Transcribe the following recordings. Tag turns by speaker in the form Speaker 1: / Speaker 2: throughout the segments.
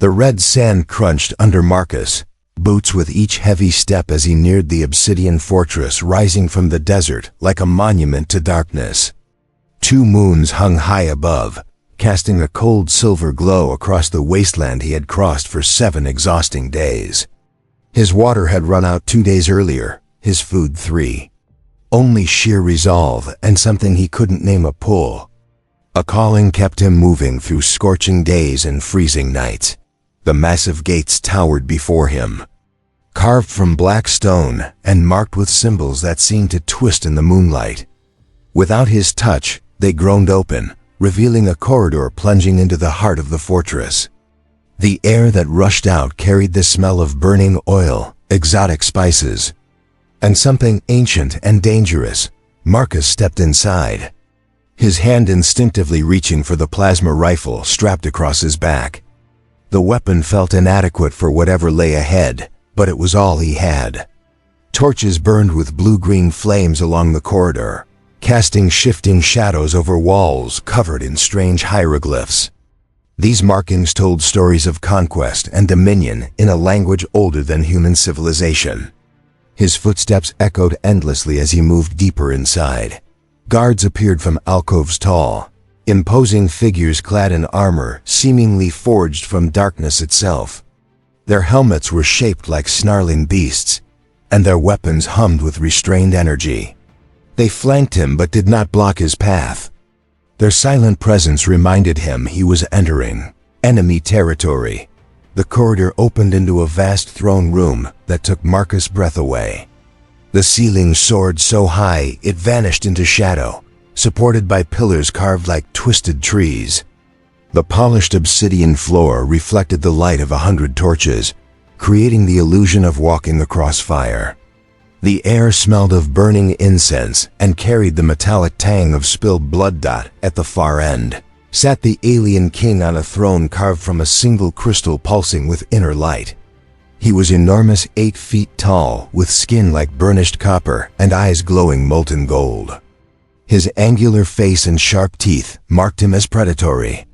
Speaker 1: The red sand crunched under Marcus, boots with each heavy step as he neared the obsidian fortress rising from the desert like a monument to darkness. 2 moons hung high above, casting a cold silver glow across the wasteland he had crossed for 7 exhausting days. His water had run out 2 days earlier, his food 3. Only sheer resolve and something he couldn't name a pull. A calling kept him moving through scorching days and freezing nights. The massive gates towered before him, carved from black stone and marked with symbols that seemed to twist in the moonlight. Without his touch, they groaned open, revealing a corridor plunging into the heart of the fortress. The air that rushed out carried the smell of burning oil, exotic spices, and something ancient and dangerous. Marcus stepped inside, his hand instinctively reaching for the plasma rifle strapped across his back. The weapon felt inadequate for whatever lay ahead, but it was all he had. Torches burned with blue-green flames along the corridor, casting shifting shadows over walls covered in strange hieroglyphs. These markings told stories of conquest and dominion in a language older than human civilization. His footsteps echoed endlessly as he moved deeper inside. Guards appeared from alcoves tall, imposing figures clad in armor seemingly forged from darkness itself. Their helmets were shaped like snarling beasts, and their weapons hummed with restrained energy. They flanked him but did not block his path. Their silent presence reminded him he was entering enemy territory. The corridor opened into a vast throne room that took Marcus' breath away. The ceiling soared so high it vanished into shadow, supported by pillars carved like twisted trees. The polished obsidian floor reflected the light of 100 torches, creating the illusion of walking across fire. The air smelled of burning incense and carried the metallic tang of spilled blood. At the far end sat the alien king on a throne carved from a single crystal pulsing with inner light. He was enormous, 8 feet tall, with skin like burnished copper and eyes glowing molten gold. His angular face and sharp teeth marked him as predatory.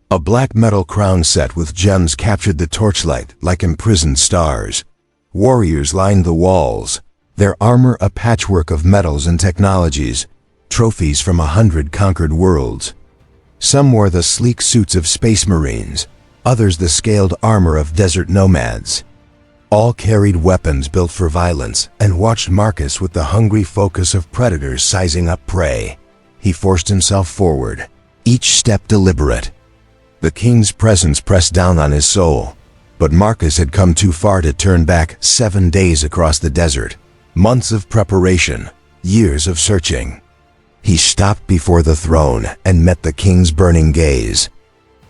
Speaker 1: A black metal crown set with gems captured the torchlight like imprisoned stars. Warriors lined the walls, their armor a patchwork of metals and technologies, trophies from 100 conquered worlds. Some wore the sleek suits of space marines, others the scaled armor of desert nomads. All carried weapons built for violence and watched Marcus with the hungry focus of predators sizing up prey. He forced himself forward, each step deliberate. The king's presence pressed down on his soul, but Marcus had come too far to turn back. 7 days across the desert, months of preparation, years of searching. He stopped before the throne and met the king's burning gaze.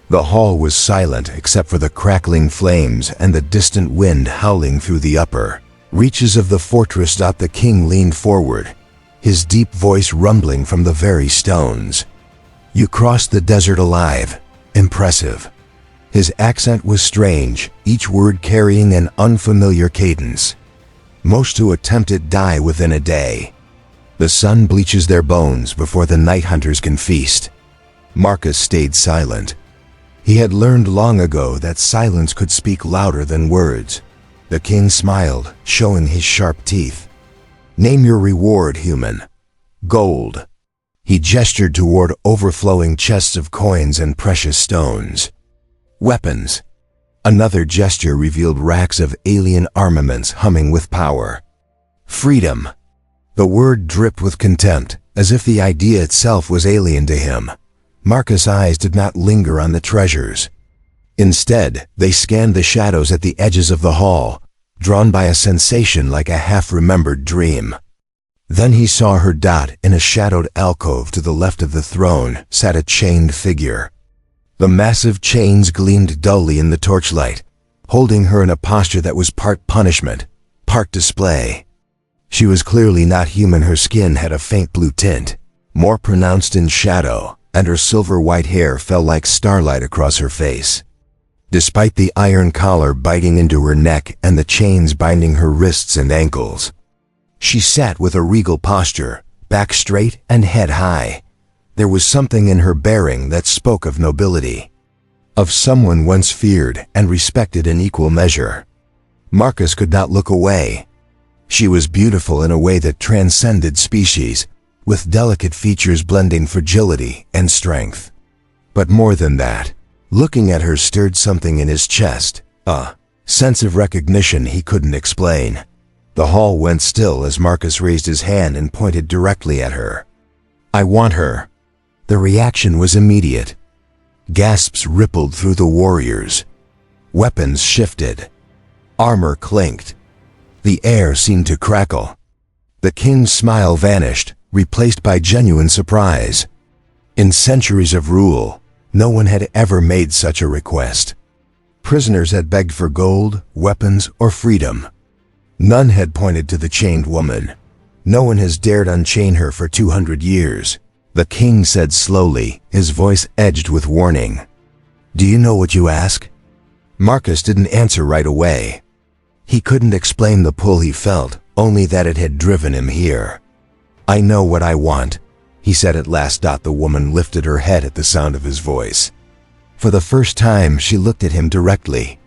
Speaker 1: The hall was silent except for the crackling flames and the distant wind howling through the upper reaches of the fortress. The king leaned forward, his deep voice rumbling from the very stones. "You crossed the desert alive. Impressive." His accent was strange, each word carrying an unfamiliar cadence. "Most who attempt it die within a day. The sun bleaches their bones before the night hunters can feast." Marcus stayed silent. He had learned long ago that silence could speak louder than words. The king smiled, showing his sharp teeth. "Name your reward, human." "Gold." He gestured toward overflowing chests of coins and precious stones. "Weapons." Another gesture revealed racks of alien armaments humming with power. "Freedom." The word dripped with contempt, as if the idea itself was alien to him. Marcus' eyes did not linger on the treasures. Instead, they scanned the shadows at the edges of the hall, drawn by a sensation like a half-remembered dream. Then he saw her. In a shadowed alcove to the left of the throne sat a chained figure. The massive chains gleamed dully in the torchlight, holding her in a posture that was part punishment, part display. She was clearly not human. Her skin had a faint blue tint, more pronounced in shadow, and her silver-white hair fell like starlight across her face. Despite the iron collar biting into her neck and the chains binding her wrists and ankles, she sat with a regal posture, back straight and head high. There was something in her bearing that spoke of nobility. of someone once feared and respected in equal measure. Marcus could not look away. She was beautiful in a way that transcended species, with delicate features blending fragility and strength. But more than that, looking at her stirred something in his chest, a sense of recognition he couldn't explain. The hall went still as Marcus raised his hand and pointed directly at her. "I want her." The reaction was immediate. Gasps rippled through the warriors. Weapons shifted. Armor clinked. The air seemed to crackle. The king's smile vanished, replaced by genuine surprise. In centuries of rule, no one had ever made such a request. Prisoners had begged for gold, weapons, or freedom. None had pointed to the chained woman. No one has dared unchain her for 200 years. The king said slowly, his voice edged with warning. "Do you know what you ask?" Marcus didn't answer right away. He couldn't explain the pull he felt, only that it had driven him here. "I know what I want," he said at last. The woman lifted her head at the sound of his voice. For the first time, she looked at him directly.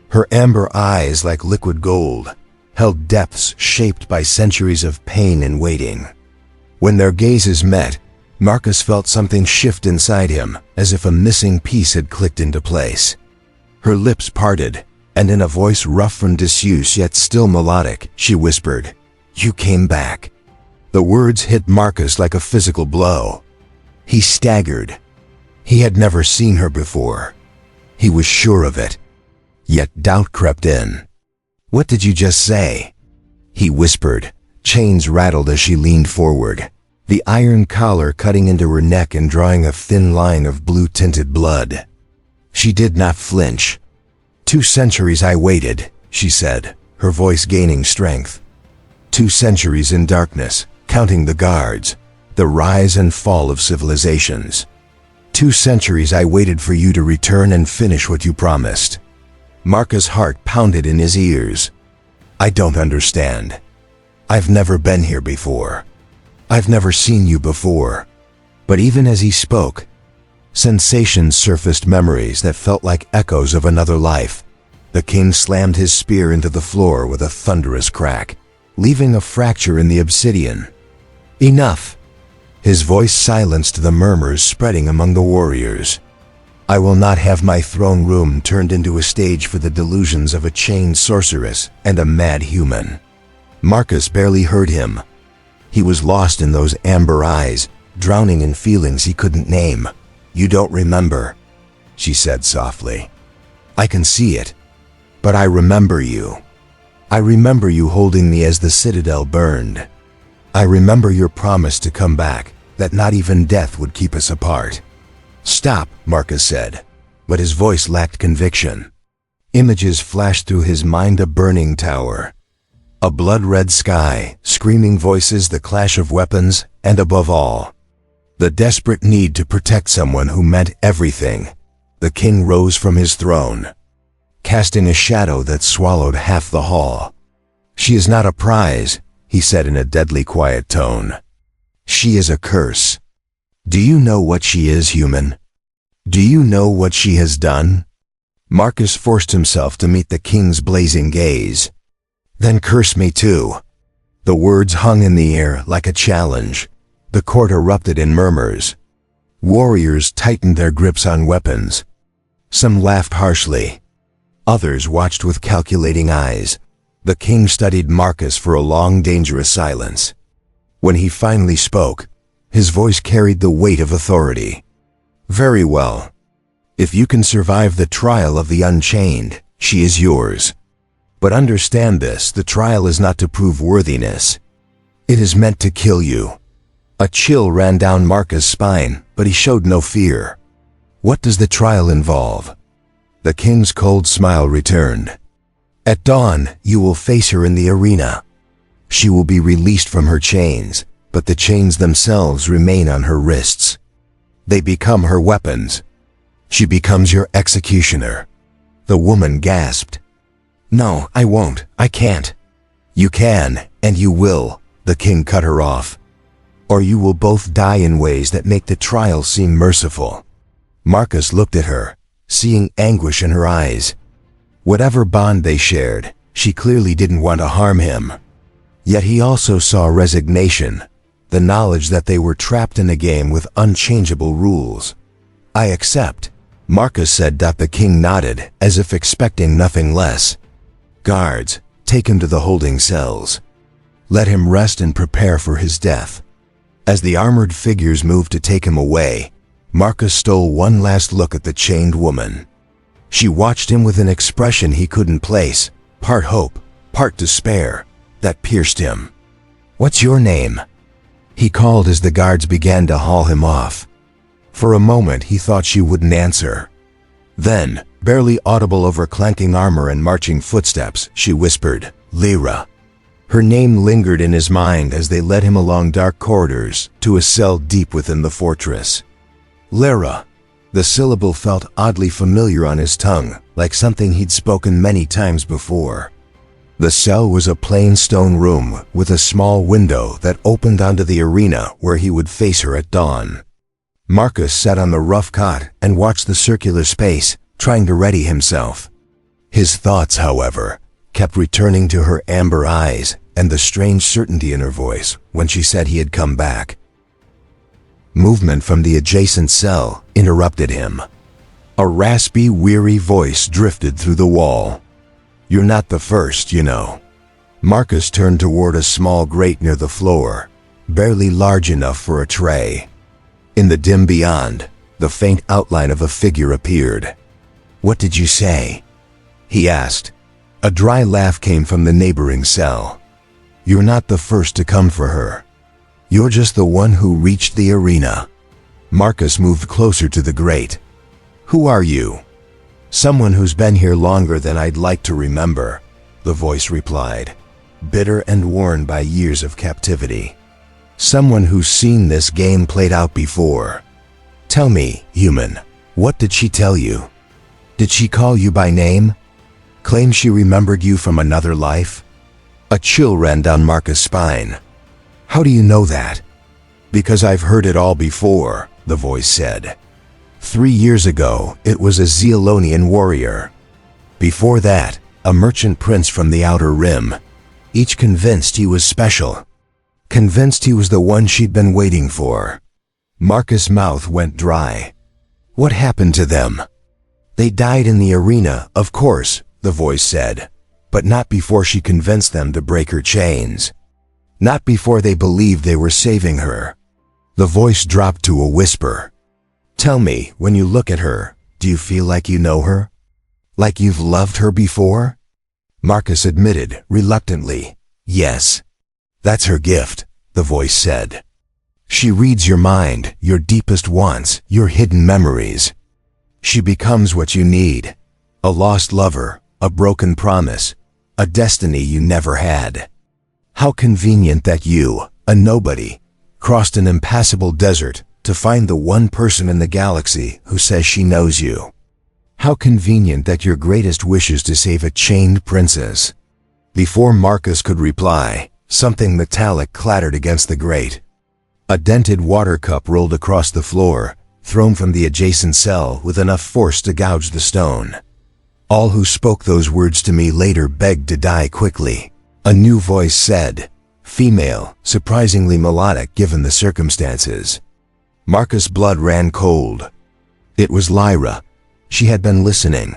Speaker 1: Her amber eyes, like liquid gold, held depths shaped by centuries of pain and waiting. When their gazes met, Marcus felt something shift inside him, as if a missing piece had clicked into place. Her lips parted, and in a voice rough from disuse yet still melodic, she whispered, "You came back." The words hit Marcus like a physical blow. He staggered. He had never seen her before. He was sure of it. Yet doubt crept in. "What did you just say?" he whispered. Chains rattled as she leaned forward, the iron collar cutting into her neck and drawing a thin line of blue-tinted blood. She did not flinch. "2 centuries I waited," she said, her voice gaining strength. 2 centuries in darkness, counting the guards, the rise and fall of civilizations. 2 centuries I waited for you to return and finish what you promised. Marcus' heart pounded in his ears. "I don't understand. I've never been here before. I've never seen you before." But even as he spoke, sensations surfaced, memories that felt like echoes of another life. The king slammed his spear into the floor with a thunderous crack, leaving a fracture in the obsidian. "Enough!" His voice silenced the murmurs spreading among the warriors. "I will not have my throne room turned into a stage for the delusions of a chained sorceress and a mad human." Marcus barely heard him. He was lost in those amber eyes, drowning in feelings he couldn't name. "You don't remember," she said softly. "I can see it. But I remember you. I remember you holding me as the citadel burned. I remember your promise to come back, that not even death would keep us apart." "Stop," Marcus said, but his voice lacked conviction. Images flashed through his mind: a burning tower, a blood-red sky, screaming voices, the clash of weapons, and above all, the desperate need to protect someone who meant everything. The king rose from his throne, casting a shadow that swallowed half the hall. "She is not a prize," he said in a deadly quiet tone. "She is a curse. Do you know what she is, human? Do you know what she has done?" Marcus forced himself to meet the king's blazing gaze. "Then curse me too." The words hung in the air like a challenge. The court erupted in murmurs. Warriors tightened their grips on weapons. Some laughed harshly. Others watched with calculating eyes. The king studied Marcus for a long, dangerous silence. When he finally spoke, his voice carried the weight of authority. "Very well. If you can survive the trial of the Unchained, she is yours. But understand this: the trial is not to prove worthiness. It is meant to kill you." A chill ran down Marcus' spine, but he showed no fear. "What does the trial involve?" The king's cold smile returned. "At dawn, you will face her in the arena. She will be released from her chains, but the chains themselves remain on her wrists. They become her weapons. She becomes your executioner." The woman gasped. "No, I won't. I can't." "You can, and you will," the king cut her off. "Or you will both die in ways that make the trial seem merciful." Marcus looked at her, seeing anguish in her eyes. Whatever bond they shared, she clearly didn't want to harm him. Yet he also saw resignation, the knowledge that they were trapped in a game with unchangeable rules. "I accept," Marcus said. The king nodded, as if expecting nothing less. "Guards, take him to the holding cells. Let him rest and prepare for his death." As the armored figures moved to take him away, Marcus stole one last look at the chained woman. She watched him with an expression he couldn't place, part hope, part despair, that pierced him. "What's your name?" he called as the guards began to haul him off. For a moment he thought she wouldn't answer. Then, barely audible over clanking armor and marching footsteps, she whispered, "Lyra." Her name lingered in his mind as they led him along dark corridors to a cell deep within the fortress. Lyra. The syllable felt oddly familiar on his tongue, like something he'd spoken many times before. The cell was a plain stone room with a small window that opened onto the arena where he would face her at dawn. Marcus sat on the rough cot and watched the circular space, trying to ready himself. His thoughts, however, kept returning to her amber eyes and the strange certainty in her voice when she said he had come back. Movement from the adjacent cell interrupted him. A raspy, weary voice drifted through the wall. "You're not the first, you know." Marcus turned toward a small grate near the floor, barely large enough for a tray. In the dim beyond, the faint outline of a figure appeared. "What did you say?" he asked. A dry laugh came from the neighboring cell. "You're not the first to come for her. You're just the one who reached the arena." Marcus moved closer to the grate. "Who are you?" "Someone who's been here longer than I'd like to remember," the voice replied, bitter and worn by years of captivity. "Someone who's seen this game played out before. Tell me, human, what did she tell you? Did she call you by name? Claim she remembered you from another life?" A chill ran down Marcus' spine. "How do you know that?" "Because I've heard it all before," the voice said. 3 years ago, it was a Zealonian warrior. Before that, a merchant prince from the Outer Rim, each convinced he was special. Convinced he was the one she'd been waiting for. Marcus' mouth went dry. "What happened to them?" "They died in the arena, of course," the voice said, "but not before she convinced them to break her chains. Not before they believed they were saving her." The voice dropped to a whisper. "Tell me, when you look at her, do you feel like you know her? Like you've loved her before?" Marcus admitted, reluctantly, "Yes. That's her gift," the voice said. "She reads your mind, your deepest wants, your hidden memories. She becomes what you need. A lost lover, a broken promise, a destiny you never had. How convenient that you, a nobody, crossed an impassable desert to find the one person in the galaxy who says she knows you. How convenient that your greatest wish is to save a chained princess." Before Marcus could reply, something metallic clattered against the grate. A dented water cup rolled across the floor, thrown from the adjacent cell with enough force to gouge the stone. "All who spoke those words to me later begged to die quickly," a new voice said, female, surprisingly melodic given the circumstances. Marcus' blood ran cold. It was Lyra. She had been listening.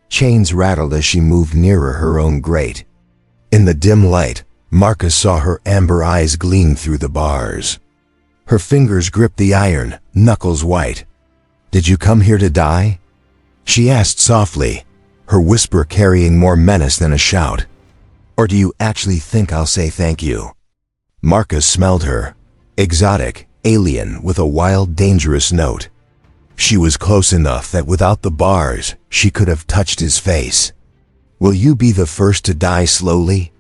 Speaker 1: Chains rattled as she moved nearer her own grate. In the dim light, Marcus saw her amber eyes gleam through the bars. Her fingers gripped the iron, knuckles white. "Did you come here to die?" she asked softly, her whisper carrying more menace than a shout. "Or do you actually think I'll say thank you?" Marcus smelled her. Exotic, alien, with a wild, dangerous note. She was close enough that without the bars, she could have touched his face. "Will you be the first to die slowly?"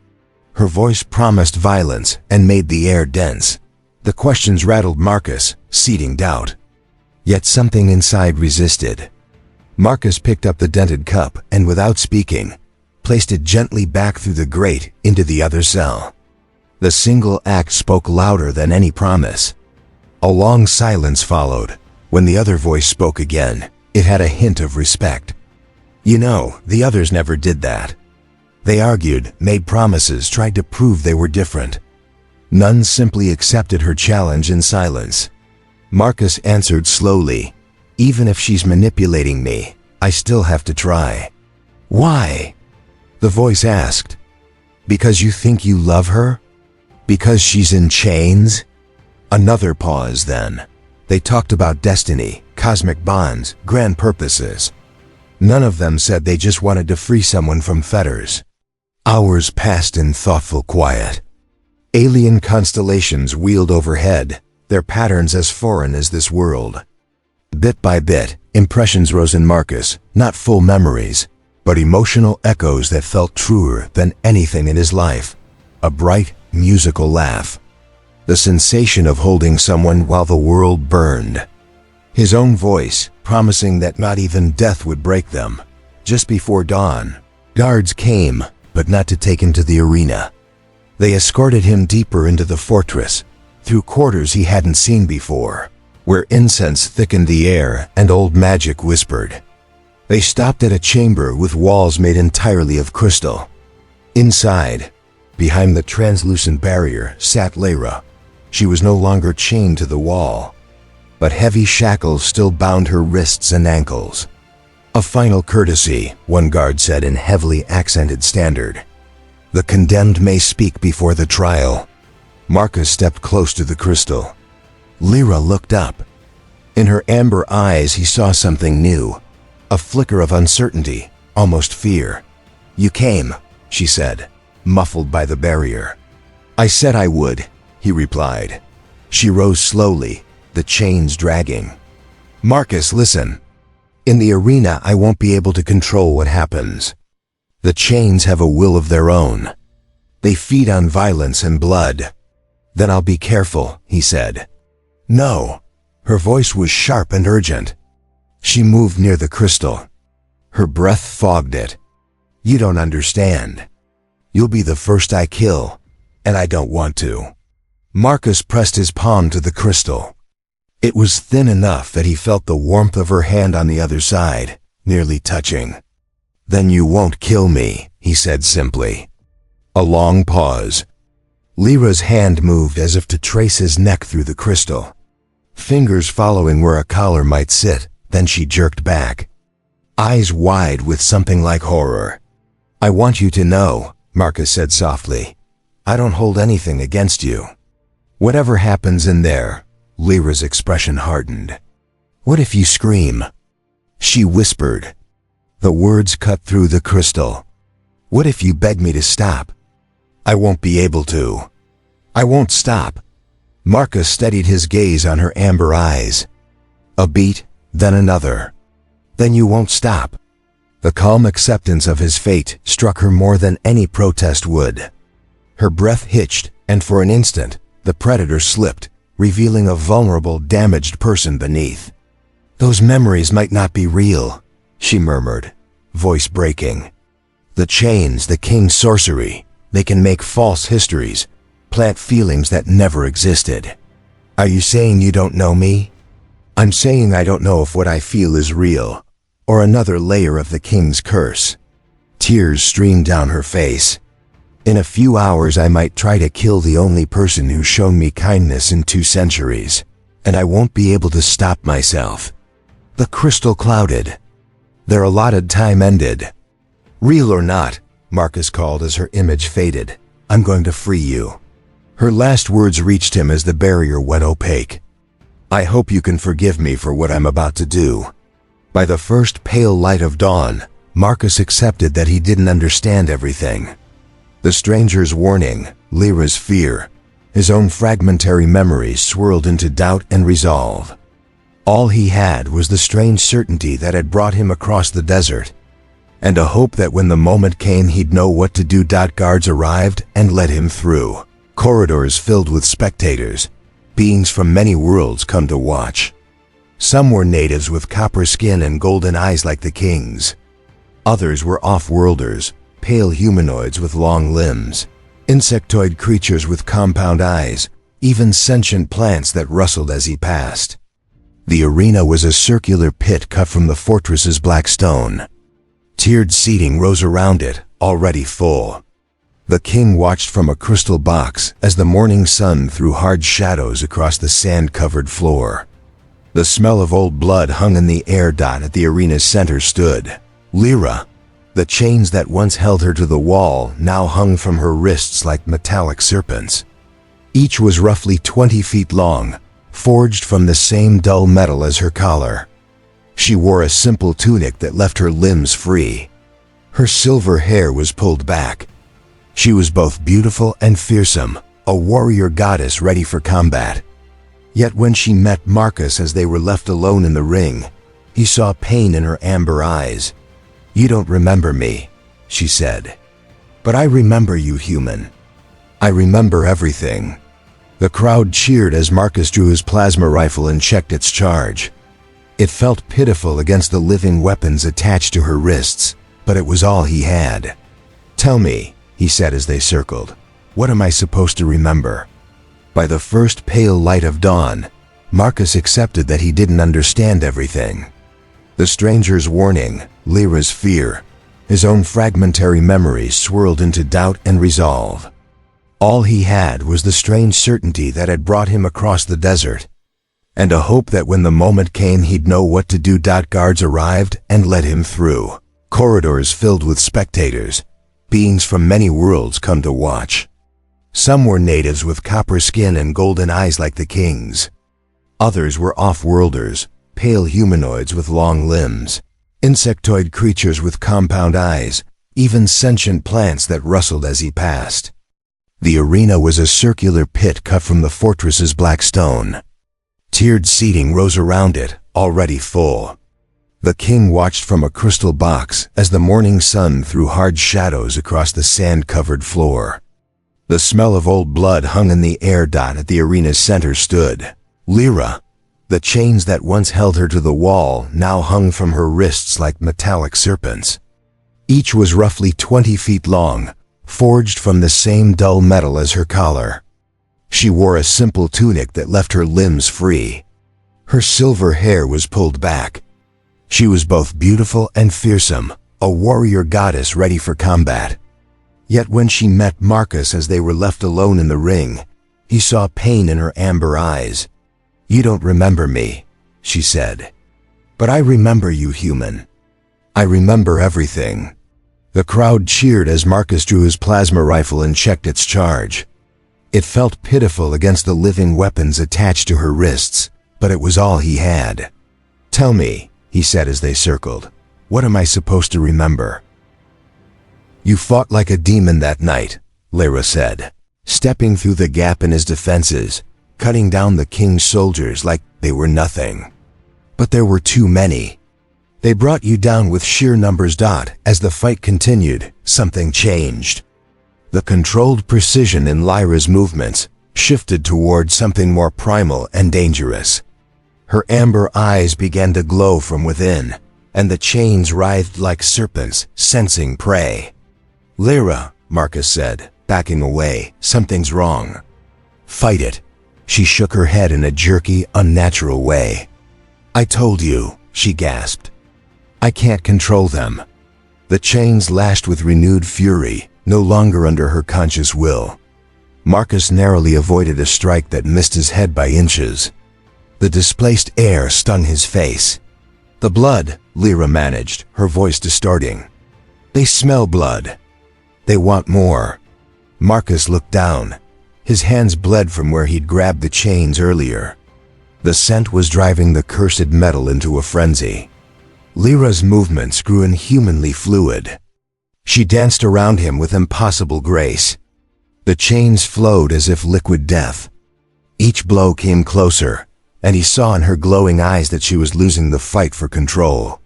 Speaker 1: Her voice promised violence and made the air dense. The questions rattled Marcus, seeding doubt. Yet something inside resisted. Marcus picked up the dented cup and, without speaking, placed it gently back through the grate into the other cell. The single act spoke louder than any promise. A long silence followed, when the other voice spoke again, It had a hint of respect. You know, the others never did that. They argued, made promises, tried to prove they were different. None simply accepted her challenge in silence. Marcus answered slowly, "Even if she's manipulating me, I still have to try." "Why?" the voice asked. "Because you think you love her? Because she's in chains?" Another pause then. They talked about destiny, cosmic bonds, grand purposes. None of them said they just wanted to free someone from fetters. Hours passed in thoughtful quiet. Alien constellations wheeled overhead, their patterns as foreign as this world. Bit by bit, impressions rose in Marcus, not full memories, but emotional echoes that felt truer than anything in his life. A bright, musical laugh. The sensation of holding someone while the world burned. His own voice, promising that not even death would break them. Just before dawn, guards came, but not to take him to the arena. They escorted him deeper into the fortress, through quarters he hadn't seen before, where incense thickened the air and old magic whispered. They stopped at a chamber with walls made entirely of crystal. Inside, behind the translucent barrier, sat Lyra. She was no longer chained to the wall, but heavy shackles still bound her wrists and ankles. "A final courtesy," one guard said in heavily accented standard. "The condemned may speak before the trial." Marcus stepped close to the crystal. Lyra looked up. In her amber eyes he saw something new, a flicker of uncertainty, almost fear. "You came," she said, muffled by the barrier. "I said I would," he replied. She rose slowly, the chains dragging. "Marcus, listen. In the arena, I won't be able to control what happens. The chains have a will of their own. They feed on violence and blood." "Then I'll be careful," he said. "No." Her voice was sharp and urgent. She moved near the crystal. Her breath fogged it. "You don't understand. You'll be the first I kill, and I don't want to." Marcus pressed his palm to the crystal. It was thin enough that he felt the warmth of her hand on the other side, nearly touching. "Then you won't kill me," he said simply. A long pause. Lyra's hand moved as if to trace his neck through the crystal, fingers following where a collar might sit. Then she jerked back, eyes wide with something like horror. "I want you to know," Marcus said softly, "I don't hold anything against you. Whatever happens in there." Lyra's expression hardened. "What if you scream?" She whispered. The words cut through the crystal. "What if you beg me to stop?" "I won't be able to. I won't stop." Marcus steadied his gaze on her amber eyes. A beat, then another. "Then you won't stop." The calm acceptance of his fate struck her more than any protest would. Her breath hitched, and for an instant, the predator slipped, revealing a vulnerable, damaged person beneath. "Those memories might not be real," she murmured, voice breaking. "The chains, the king's sorcery, they can make false histories, plant feelings that never existed." "Are you saying you don't know me?" "I'm saying I don't know if what I feel is real, or another layer of the king's curse." Tears streamed down her face. "In a few hours I might try to kill the only person who's shown me kindness in 2 centuries, and I won't be able to stop myself." The crystal clouded. Their allotted time ended. "Real or not," Marcus called as her image faded, "I'm going to free you." Her last words reached him as the barrier went opaque. "I hope you can forgive me for what I'm about to do." By the first pale light of dawn, Marcus accepted that he didn't understand everything. The stranger's warning, Lyra's fear, his own fragmentary memories swirled into doubt and resolve. All he had was the strange certainty that had brought him across the desert, and a hope that when the moment came he'd know what to do. Guards arrived and led him through corridors filled with spectators, beings from many worlds come to watch. Some were natives with copper skin and golden eyes like the king's. Others were off-worlders, pale humanoids with long limbs, insectoid creatures with compound eyes, even sentient plants that rustled as he passed. The arena was a circular pit cut from the fortress's black stone. Tiered seating rose around it, already full. The king watched from a crystal box as the morning sun threw hard shadows across the sand-covered floor. The smell of old blood hung in the air. At the arena's center stood Lyra. The chains that once held her to the wall now hung from her wrists like metallic serpents. Each was roughly 20 feet long, forged from the same dull metal as her collar. She wore a simple tunic that left her limbs free. Her silver hair was pulled back. She was both beautiful and fearsome, a warrior goddess ready for combat. Yet when she met Marcus as they were left alone in the ring, he saw pain in her amber eyes. "You don't remember me," she said. "But I remember you, human. I remember everything." The crowd cheered as Marcus drew his plasma rifle and checked its charge. It felt pitiful against the living weapons attached to her wrists, but it was all he had. "Tell me," he said as they circled, "what am I supposed to remember?" By the first pale light of dawn, Marcus accepted that he didn't understand everything. The stranger's warning, Lyra's fear, his own fragmentary memories swirled into doubt and resolve. All he had was the strange certainty that had brought him across the desert, and a hope that when the moment came he'd know what to do. Guards arrived and led him through corridors filled with spectators, beings from many worlds come to watch. Some were natives with copper skin and golden eyes like the king's. Others were off-worlders, pale humanoids with long limbs, insectoid creatures with compound eyes, even sentient plants that rustled as he passed. The arena was a circular pit cut from the fortress's black stone. Tiered seating rose around it, already full. The king watched from a crystal box as the morning sun threw hard shadows across the sand-covered floor. The smell of old blood hung in the air. At the arena's center stood Lyra. The chains that once held her to the wall now hung from her wrists like metallic serpents. Each was roughly 20 feet long, forged from the same dull metal as her collar. She wore a simple tunic that left her limbs free. Her silver hair was pulled back. She was both beautiful and fearsome, a warrior goddess ready for combat. Yet when she met Marcus as they were left alone in the ring, he saw pain in her amber eyes. "You don't remember me," she said. "But I remember you, human. I remember everything." The crowd cheered as Marcus drew his plasma rifle and checked its charge. It felt pitiful against the living weapons attached to her wrists, but it was all he had. "Tell me," he said as they circled, "what am I supposed to remember?" "You fought like a demon that night," Lyra said, stepping through the gap in his defenses, cutting down the king's soldiers like they were nothing. But there were too many. They brought you down with sheer numbers. As the fight continued, something changed. The controlled precision in Lyra's movements shifted toward something more primal and dangerous. Her amber eyes began to glow from within, and the chains writhed like serpents, sensing prey. "Lyra," Marcus said, backing away, "something's wrong." "Fight it." She shook her head in a jerky, unnatural way. "I told you," she gasped. "I can't control them." The chains lashed with renewed fury, no longer under her conscious will. Marcus narrowly avoided a strike that missed his head by inches. The displaced air stung his face. "The blood," Lyra managed, her voice distorting. "They smell blood. They want more." Marcus looked down. His hands bled from where he'd grabbed the chains earlier. The scent was driving the cursed metal into a frenzy. Lyra's movements grew inhumanly fluid. She danced around him with impossible grace. The chains flowed as if liquid death. Each blow came closer, and he saw in her glowing eyes that she was losing the fight for control.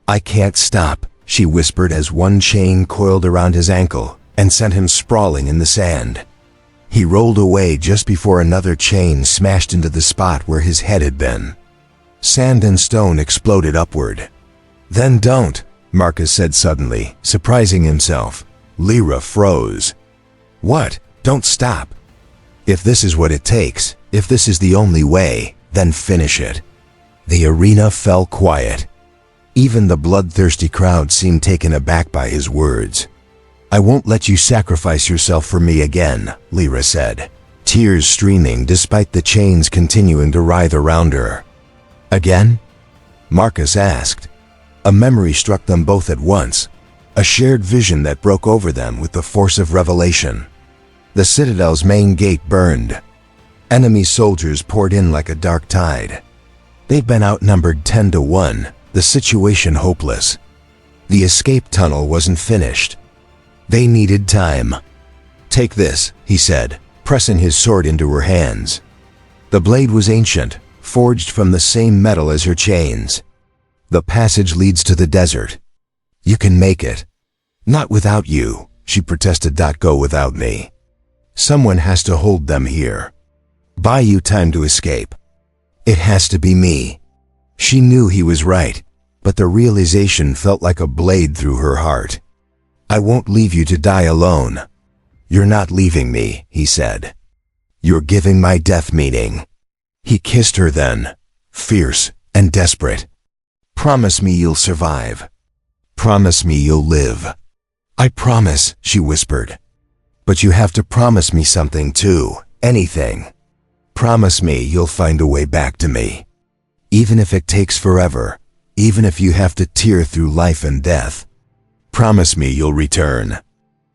Speaker 1: "I can't stop," she whispered as one chain coiled around his ankle and sent him sprawling in the sand. He rolled away just before another chain smashed into the spot where his head had been. Sand and stone exploded upward. "Then don't," Marcus said suddenly, surprising himself. Lyra froze. "What? Don't stop. If this is what it takes, if this is the only way, then finish it." The arena fell quiet. Even the bloodthirsty crowd seemed taken aback by his words. "I won't let you sacrifice yourself for me again," Lyra said, tears streaming despite the chains continuing to writhe around her. "Again?" Marcus asked. A memory struck them both at once, a shared vision that broke over them with the force of revelation. The Citadel's main gate burned. Enemy soldiers poured in like a dark tide. They'd been outnumbered 10 to 1, the situation hopeless. The escape tunnel wasn't finished. They needed time. "Take this," he said, pressing his sword into her hands. The blade was ancient, forged from the same metal as her chains. "The passage leads to the desert. You can make it." "Not without you," she protested. "Go without me. Someone has to hold them here. Buy you time to escape. It has to be me." She knew he was right, but the realization felt like a blade through her heart. "I won't leave you to die alone." "You're not leaving me," he said. "You're giving my death meaning." He kissed her then, fierce and desperate. "Promise me you'll survive. Promise me you'll live." "I promise," she whispered. "But you have to promise me something too, anything. Promise me you'll find a way back to me. Even if it takes forever, even if you have to tear through life and death. Promise me you'll return."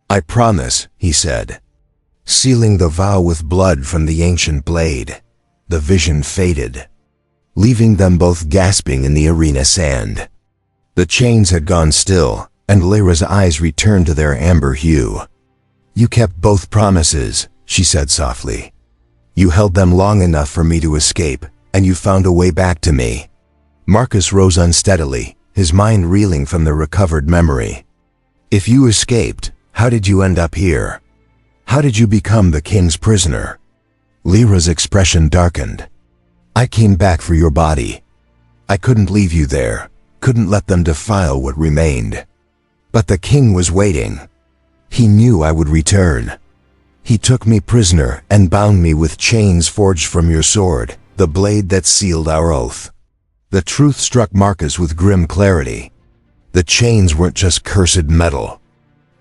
Speaker 1: "I promise," he said, sealing the vow with blood from the ancient blade. The vision faded, leaving them both gasping in the arena sand. The chains had gone still, and Lyra's eyes returned to their amber hue. "You kept both promises," she said softly. "You held them long enough for me to escape, and you found a way back to me." Marcus rose unsteadily, his mind reeling from the recovered memory. "If you escaped, how did you end up here? How did you become the king's prisoner?" Lyra's expression darkened. "I came back for your body. I couldn't leave you there, couldn't let them defile what remained. But the king was waiting. He knew I would return. He took me prisoner and bound me with chains forged from your sword, the blade that sealed our oath." The truth struck Marcus with grim clarity. The chains weren't just cursed metal.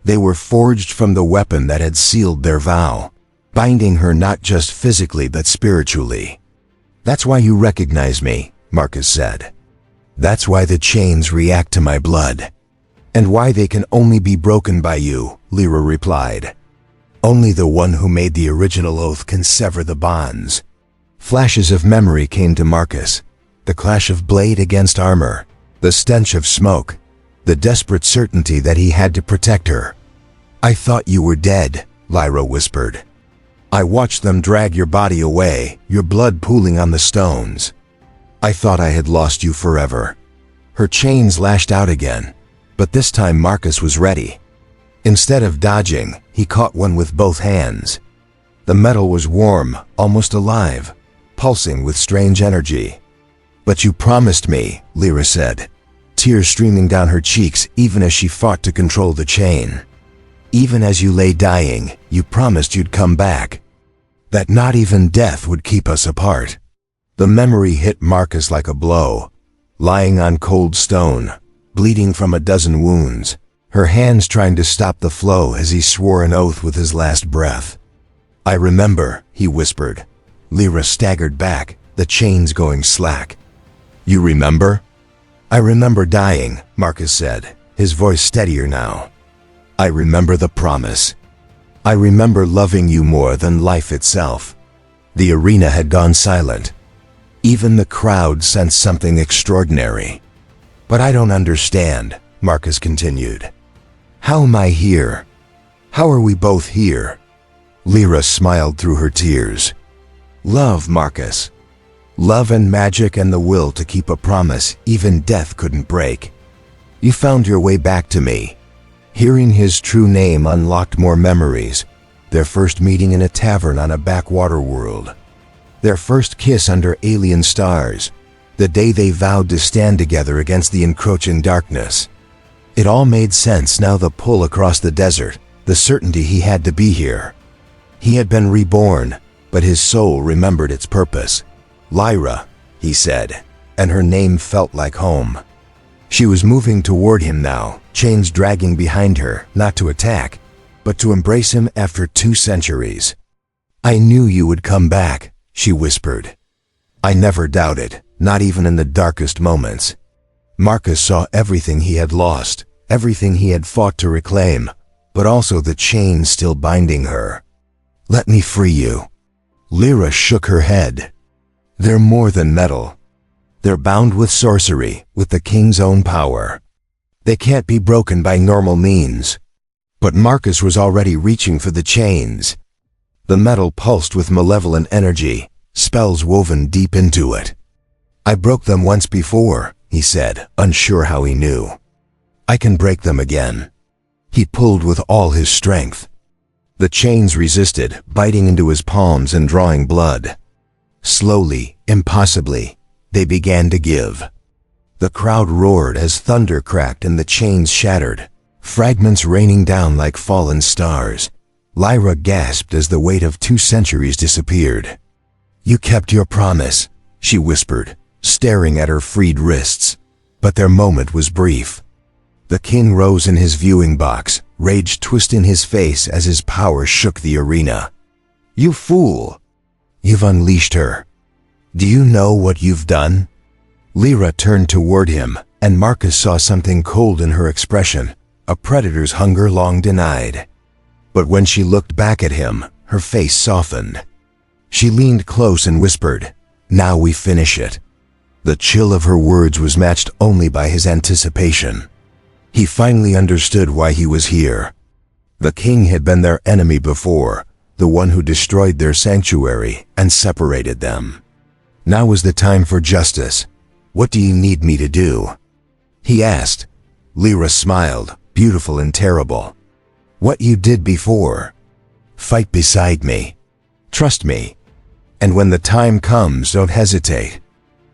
Speaker 1: They were forged from the weapon that had sealed their vow, binding her not just physically but spiritually. "That's why you recognize me," Marcus said. "That's why the chains react to my blood. And why they can only be broken by you," Lyra replied. "Only the one who made the original oath can sever the bonds." Flashes of memory came to Marcus. The clash of blade against armor, the stench of smoke, the desperate certainty that he had to protect her. "I thought you were dead," Lyra whispered. "I watched them drag your body away, your blood pooling on the stones. I thought I had lost you forever." Her chains lashed out again, but this time Marcus was ready. Instead of dodging, he caught one with both hands. The metal was warm, almost alive, pulsing with strange energy. "But you promised me," Lyra said, tears streaming down her cheeks even as she fought to control the chain. "Even as you lay dying, you promised you'd come back. That not even death would keep us apart." The memory hit Marcus like a blow. Lying on cold stone, bleeding from a dozen wounds, her hands trying to stop the flow as he swore an oath with his last breath. "I remember," he whispered. Lyra staggered back, the chains going slack. "You remember?" "I remember dying," Marcus said, his voice steadier now. "I remember the promise. I remember loving you more than life itself." The arena had gone silent. Even the crowd sensed something extraordinary. "But I don't understand," Marcus continued. "How am I here? How are we both here?" Lyra smiled through her tears. "Love, Marcus. Love and magic and the will to keep a promise even death couldn't break. You found your way back to me." Hearing his true name unlocked more memories. Their first meeting in a tavern on a backwater world. Their first kiss under alien stars. The day they vowed to stand together against the encroaching darkness. It all made sense now, the pull across the desert, the certainty he had to be here. He had been reborn, but his soul remembered its purpose. "Lyra," he said, and her name felt like home. She was moving toward him now, chains dragging behind her, not to attack, but to embrace him after 2 centuries. "I knew you would come back," she whispered. "I never doubted, not even in the darkest moments." Marcus saw everything he had lost, everything he had fought to reclaim, but also the chains still binding her. "Let me free you." Lyra shook her head. "They're more than metal. They're bound with sorcery, with the king's own power. They can't be broken by normal means." But Marcus was already reaching for the chains. The metal pulsed with malevolent energy, spells woven deep into it. "I broke them once before," he said, unsure how he knew. "I can break them again." He pulled with all his strength. The chains resisted, biting into his palms and drawing blood. Slowly, impossibly, they began to give. The crowd roared as thunder cracked and the chains shattered, fragments raining down like fallen stars. Lyra gasped as the weight of 2 centuries disappeared. "You kept your promise," she whispered, staring at her freed wrists. But their moment was brief. The king rose in his viewing box, rage twisting his face as his power shook the arena. "You fool! You've unleashed her. Do you know what you've done?" Lyra turned toward him, and Marcus saw something cold in her expression, a predator's hunger long denied. But when she looked back at him, her face softened. She leaned close and whispered, "Now we finish it." The chill of her words was matched only by his anticipation. He finally understood why he was here. The king had been their enemy before, the one who destroyed their sanctuary and separated them. Now was the time for justice. "What do you need me to do?" he asked. Lyra smiled, beautiful and terrible. "What you did before. Fight beside me. Trust me. And when the time comes, don't hesitate."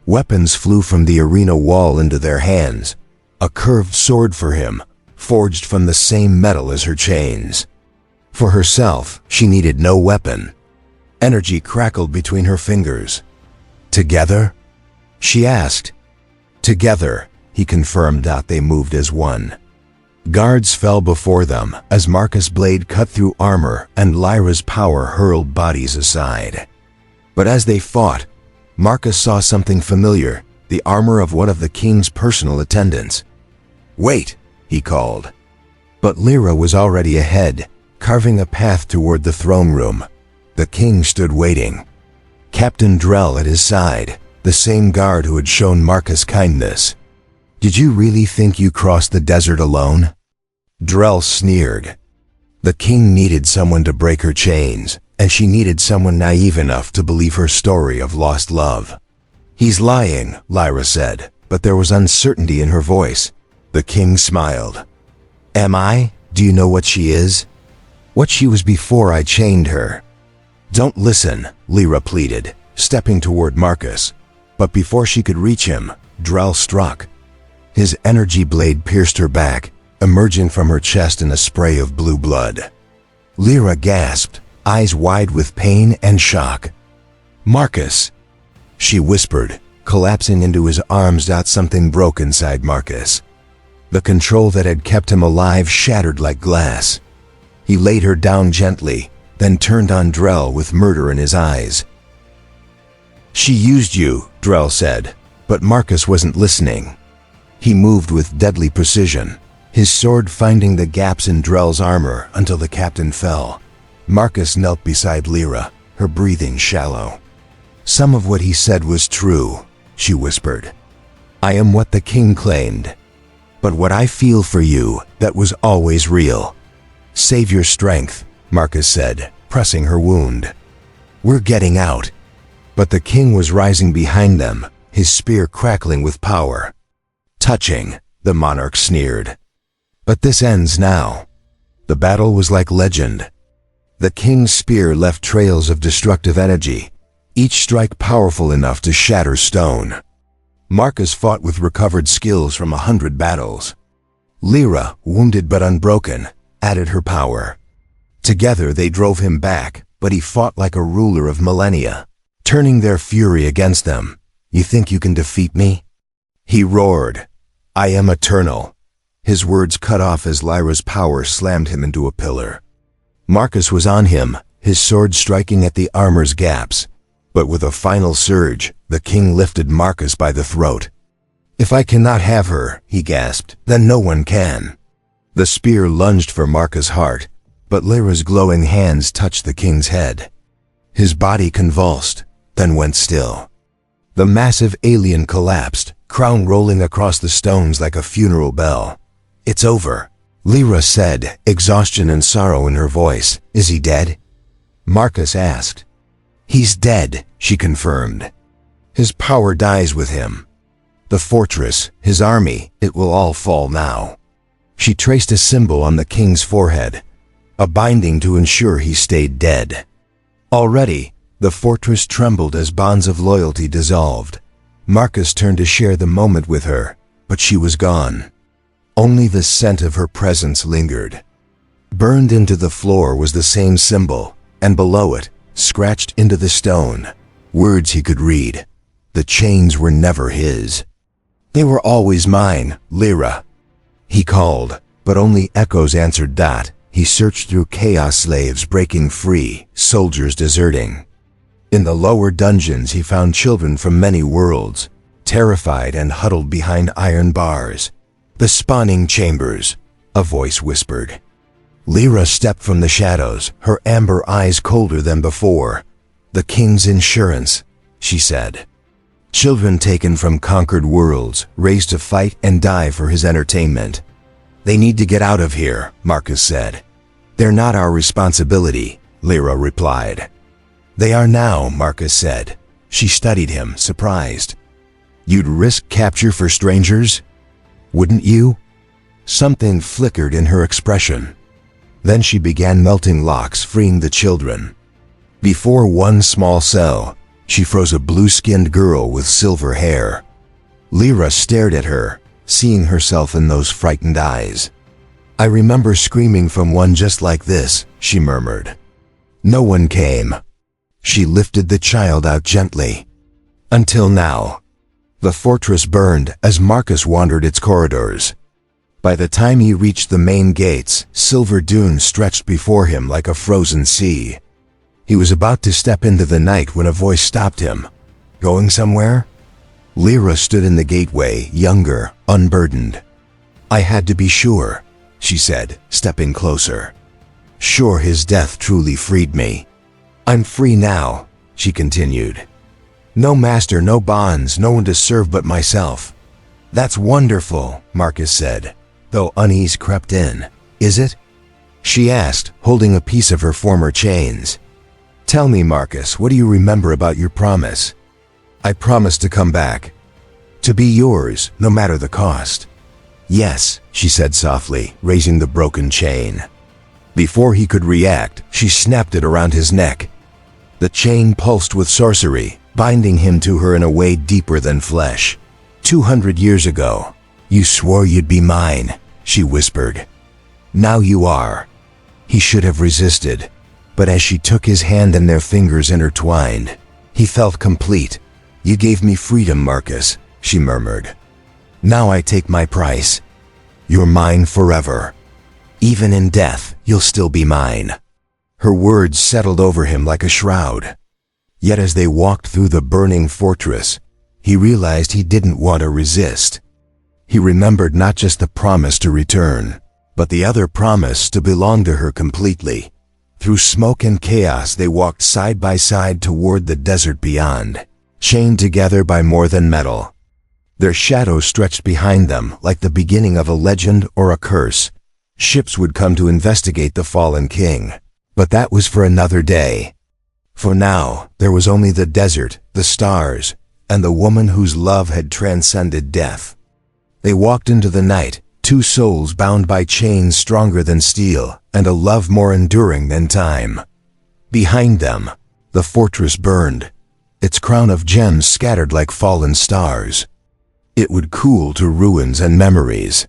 Speaker 1: Weapons flew from the arena wall into their hands. A curved sword for him, forged from the same metal as her chains. For herself, she needed no weapon. Energy crackled between her fingers. "Together?" she asked. "Together," he confirmed. They moved as one. Guards fell before them as Marcus' blade cut through armor and Lyra's power hurled bodies aside. But as they fought, Marcus saw something familiar, the armor of one of the king's personal attendants. "Wait," he called. But Lyra was already ahead, carving a path toward the throne room. The king stood waiting. Captain Drell at his side, the same guard who had shown Marcus kindness. "Did you really think you crossed the desert alone?" Drell sneered. The king needed someone to break her chains, and she needed someone naive enough to believe her story of lost love. "He's lying," Lyra said, but there was uncertainty in her voice. The king smiled. "Am I? Do you know what she is?" "What she was before I chained her." "Don't listen," Lyra pleaded, stepping toward Marcus. But before she could reach him, Drell struck. His energy blade pierced her back, emerging from her chest in a spray of blue blood. Lyra gasped, eyes wide with pain and shock. "Marcus!" she whispered, collapsing into his arms. Something broke inside Marcus. The control that had kept him alive shattered like glass. He laid her down gently, then turned on Drell with murder in his eyes. "She used you," Drell said, but Marcus wasn't listening. He moved with deadly precision, his sword finding the gaps in Drell's armor until the captain fell. Marcus knelt beside Lyra, her breathing shallow. "Some of what he said was true," she whispered. "I am what the king claimed. But what I feel for you, that was always real." "Save your strength," Marcus said, pressing her wound. "We're getting out." But the king was rising behind them, his spear crackling with power. "Touching," the monarch sneered. "But this ends now." The battle was like legend. The king's spear left trails of destructive energy, each strike powerful enough to shatter stone. Marcus fought with recovered skills from 100 battles. Lyra, wounded but unbroken, added her power. Together they drove him back, but he fought like a ruler of millennia, turning their fury against them. You think you can defeat me? He roared. I am eternal. His words cut off as Lyra's power slammed him into a pillar. Marcus was on him, his sword striking at the armor's gaps. But with a final surge, the king lifted Marcus by the throat. If I cannot have her, he gasped, then no one can. The spear lunged for Marcus' heart, but Lyra's glowing hands touched the king's head. His body convulsed, then went still. The massive alien collapsed, crown rolling across the stones like a funeral bell. It's over, Lyra said, exhaustion and sorrow in her voice. Is he dead? Marcus asked. He's dead, she confirmed. His power dies with him. The fortress, his army, it will all fall now. She traced a symbol on the king's forehead, a binding to ensure he stayed dead. Already, the fortress trembled as bonds of loyalty dissolved. Marcus turned to share the moment with her, but she was gone. Only the scent of her presence lingered. Burned into the floor was the same symbol, and below it, scratched into the stone, words he could read. The chains were never his. They were always mine, Lyra. He called, but only echoes answered that. He searched through chaos, slaves breaking free, soldiers deserting. In the lower dungeons he found children from many worlds, terrified and huddled behind iron bars. The spawning chambers, a voice whispered. Lyra stepped from the shadows, her amber eyes colder than before. The king's insurance, she said. Children taken from conquered worlds, raised to fight and die for his entertainment. They need to get out of here, Marcus said. They're not our responsibility, Lyra replied. They are now, Marcus said. She studied him, surprised. You'd risk capture for strangers? Wouldn't you? Something flickered in her expression. Then she began melting locks, freeing the children. Before one small cell, she froze a blue-skinned girl with silver hair. Lyra stared at her, seeing herself in those frightened eyes. I remember screaming from one just like this, she murmured. No one came. She lifted the child out gently. Until now. The fortress burned as Marcus wandered its corridors. By the time he reached the main gates, silver dunes stretched before him like a frozen sea. He was about to step into the night when a voice stopped him. Going somewhere? Lyra stood in the gateway, younger, unburdened. I had to be sure, she said, stepping closer. Sure his death truly freed me. I'm free now, she continued. No master, no bonds, no one to serve but myself. That's wonderful, Marcus said, though unease crept in. Is it? She asked, holding a piece of her former chains. Tell me, Marcus, what do you remember about your promise? I promised to come back. To be yours, no matter the cost. Yes, she said softly, raising the broken chain. Before he could react, she snapped it around his neck. The chain pulsed with sorcery, binding him to her in a way deeper than flesh. 200 years ago, you swore you'd be mine, she whispered. Now you are. He should have resisted, but as she took his hand and their fingers intertwined, he felt complete. You gave me freedom, Marcus, she murmured. Now I take my price. You're mine forever. Even in death, you'll still be mine. Her words settled over him like a shroud. Yet as they walked through the burning fortress, he realized he didn't want to resist. He remembered not just the promise to return, but the other promise to belong to her completely. Through smoke and chaos they walked side by side toward the desert beyond, chained together by more than metal. Their shadows stretched behind them like the beginning of a legend or a curse. Ships would come to investigate the fallen king, but that was for another day. For now, there was only the desert, the stars, and the woman whose love had transcended death. They walked into the night, two souls bound by chains stronger than steel, and a love more enduring than time. Behind them, the fortress burned, its crown of gems scattered like fallen stars. It would cool to ruins and memories.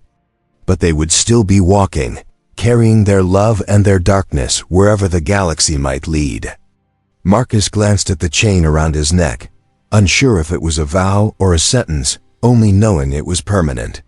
Speaker 1: But they would still be walking, carrying their love and their darkness wherever the galaxy might lead. Marcus glanced at the chain around his neck. unsure if it was a vow or a sentence, only knowing it was permanent.